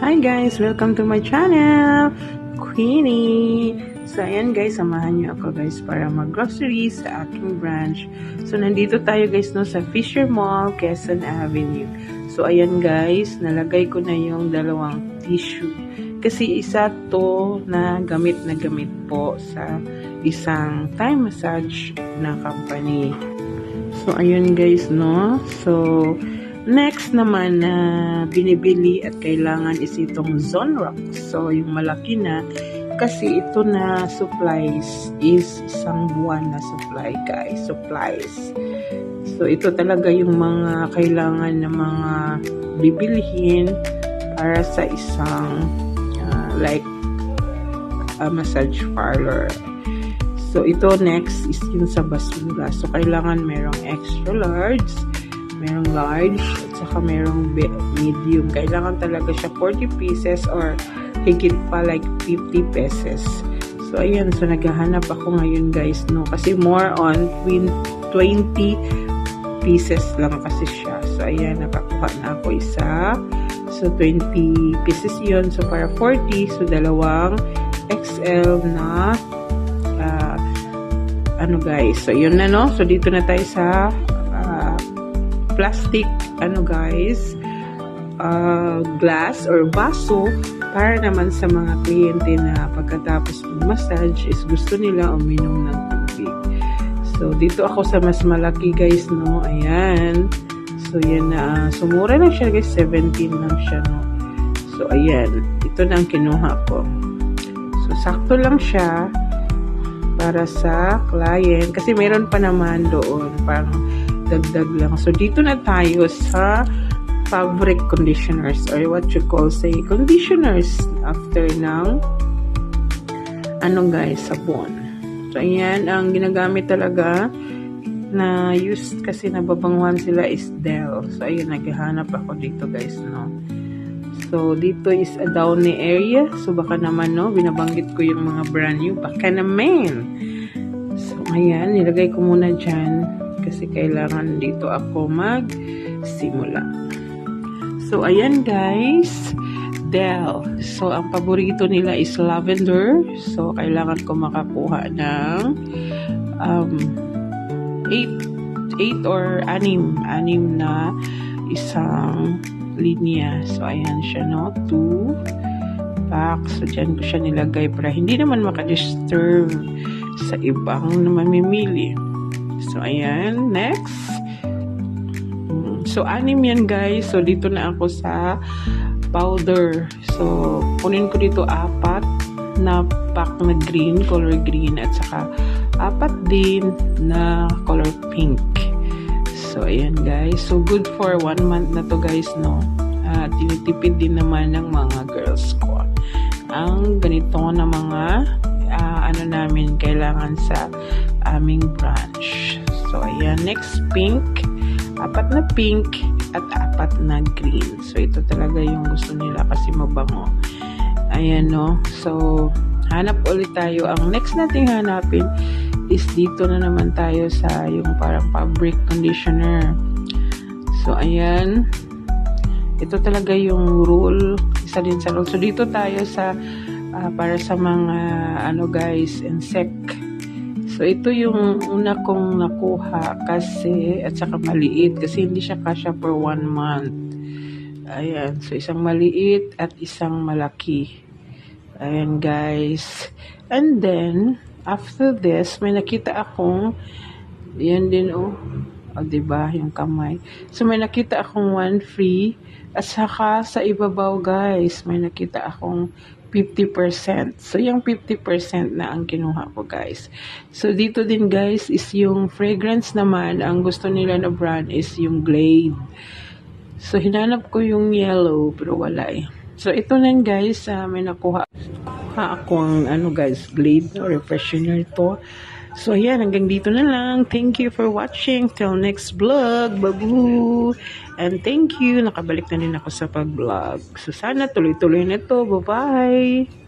Hi guys! Welcome to my channel! Queenie! So ayan guys, samahan niyo ako guys para mag-grocery sa aking branch. So nandito tayo guys no sa Fisher Mall, Quezon Avenue. So ayan guys, nalagay ko na yung dalawang tissue. Kasi isa to na gamit po sa isang Thai massage na company. So ayun guys no. So next naman na binibili at kailangan is itong Zonrox. So, yung malaki na. Kasi ito na supplies is isang buwan na supply guys. Supplies. So, ito talaga yung mga kailangan na mga bibilihin para sa isang massage parlor. So, ito next is yung sa basura. So, kailangan merong extra large, merong large, at saka merong medium. Kailangan talaga siya 40 pieces or higit pa like 50 pesos. So, ayan. So, naghahanap ako ngayon guys, no? Kasi more on 20 pieces lang kasi siya. So, ayan. Nakakuha na ako isa. So, 20 pieces yun. So, para 40. So, dalawang XL na guys. So, yun na, no? So, dito na tayo sa plastic glass or baso para naman sa mga kliyente na pagkatapos mag-massage is gusto nila uminom ng tubig. So dito ako sa mas malaki guys no. Ayan. So yan na. So mura lang siya guys. 17 lang siya no. So ayan. Ito na ang kinuha ko. So sakto lang siya para sa client kasi meron pa naman doon parang dagdag lang. So, dito na tayo sa fabric conditioners or what you call conditioners after ng guys, sabon. So, ayan, ang ginagamit talaga na used kasi nababanguhan sila is Dell. So, ayun, naghahanap ako dito guys, no. So, dito is a Downy area. So, baka naman, no, binabanggit ko yung mga brand new. Baka naman. So, ayan, nilagay ko muna dyan. Kasi kailangan dito ako magsimula. So, ayan guys. Dell. So, ang paborito nila is lavender. So, kailangan ko makakuha ng 8 or 6 na isang linya. So, ayan siya, no? 2 packs. So, dyan ko siya nilagay para hindi naman makadisturb sa ibang na mamimili. So, ayan. Next. So, 6 yan, guys. So, dito na ako sa powder. So, kunin ko dito 4 na pack na green, color green, at saka 4 din na color pink. So, ayan, guys. So, good for 1 month na to, guys, no? Tinitipid din naman ng mga girls ko. Ang ganito na mga namin kailangan sa aming branch. So, ayan. Next, pink. 4 na pink at 4 na green. So, ito talaga yung gusto nila kasi mabango. Ayan, no? So, hanap ulit tayo. Ang next nating hanapin is dito na naman tayo sa yung parang fabric conditioner. So, ayan. Ito talaga yung rule. Isa din sa rule. So, dito tayo sa para sa mga guys, insect. So, ito yung una kong nakuha kasi, at saka maliit kasi hindi siya kasya for 1 month. Ayan. So, isang maliit at isang malaki. Ayan, guys. And then, after this, may nakita akong, yan din, diba, yung kamay. So, may nakita akong 1 free, at saka sa ibabaw, guys, may nakita akong 50%. So, yung 50% na ang kinuha ko, guys. So, dito din, guys, is yung fragrance naman. Ang gusto nila na brand is yung Glade. So, hinanap ko yung yellow, pero wala eh. So, ito na, guys. May nakuha akong, guys, Glade or refreshener to. So, ayan, hanggang dito na lang. Thank you for watching. Till next vlog. Babu! And thank you. Nakabalik na din ako sa pag-vlog. So, sana tuloy-tuloy na to. Bye-bye!